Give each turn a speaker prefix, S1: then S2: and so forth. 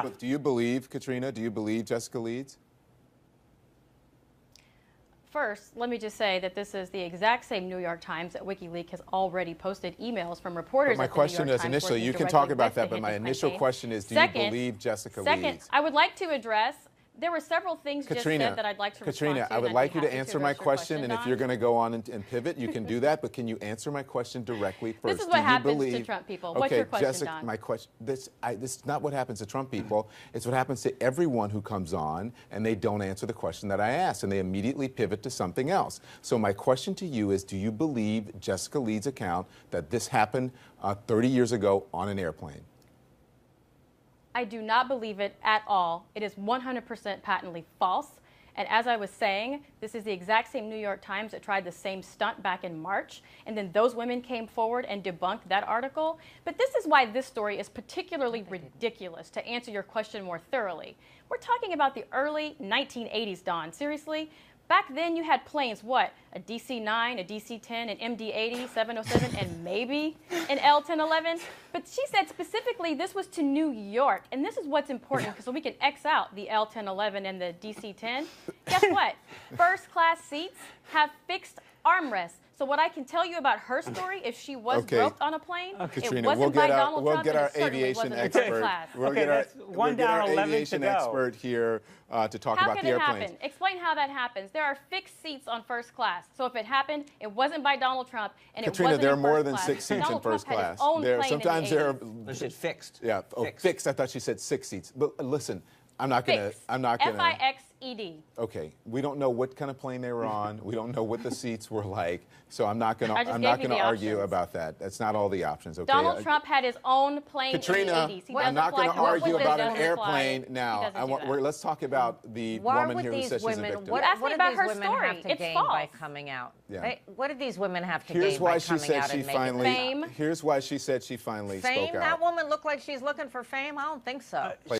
S1: But do you believe, Katrina, do you believe Jessica Leeds?
S2: First, let me just say that this is the exact same New York Times that WikiLeaks has already posted emails from reporters.
S1: But my question is initially, you can talk about that, but my initial question is, do you believe Jessica Leeds?
S2: Second, I would like to address, there were several things just said that I'd like to respond to.
S1: Katrina, I would like you to answer my question, and if you're going to go on and pivot, you can do that, but can you answer my question directly first?
S2: This is what happens to Trump people. What's your question,
S1: Jessica,
S2: Don?
S1: my question, this is not what happens to Trump people. It's what happens to everyone who comes on, and they don't answer the question that I asked, and they immediately pivot to something else. So my question to you is, do you believe Jessica Leeds' account that this happened 30 years ago on an airplane?
S2: I do not believe it at all. It is 100% patently false. And as I was saying, this is the exact same New York Times that tried the same stunt back in March. And then those women came forward and debunked that article. But this is why this story is particularly ridiculous, to answer your question more thoroughly. We're talking about the early 1980s, Don. Seriously? Back then, you had planes, what? A DC-9, a DC-10, an MD-80, 707, and maybe an L-1011. But she said specifically this was to New York. And this is what's important, because we can X out the L-1011 and the DC-10. Guess what? First-class seats have fixed armrests. So what I can tell you about her story, if she was groped on a plane,
S1: Katrina,
S2: it wasn't by Donald Trump,
S1: get our
S2: and it certainly wasn't in first class.
S1: We'll get our aviation expert here to talk about the airplanes.
S2: How can it happen? Explain how that happens. There are fixed seats on first class. So if it happened, it wasn't by Donald Trump, and it wasn't in first class.
S1: Katrina, there are more than 6 seats in first class.
S2: Sometimes
S1: there are.
S3: They said fixed.
S1: Yeah, fixed. I thought she said 6 seats. But listen, I'm not gonna.
S2: F-I-X-E-D.
S1: Okay, we don't know what kind of plane they were on. We don't know what the seats were like. So I'm not gonna argue about that. That's not all the options. Okay.
S2: Donald Trump had his own plane
S1: Katrina,
S2: in the 80s.
S1: I'm not going to argue about an airplane now. Let's talk about the woman here who says she's a victim.
S4: What
S2: Ask me about her
S4: women
S2: story.
S4: have to
S2: It's
S4: gain
S2: false.
S4: by coming out?
S1: Yeah.
S4: Right? What did these women have to gain by coming out and making
S2: fame?
S1: Here's why she said she finally spoke out.
S4: Fame? That woman looked like she's looking for fame? I don't think so.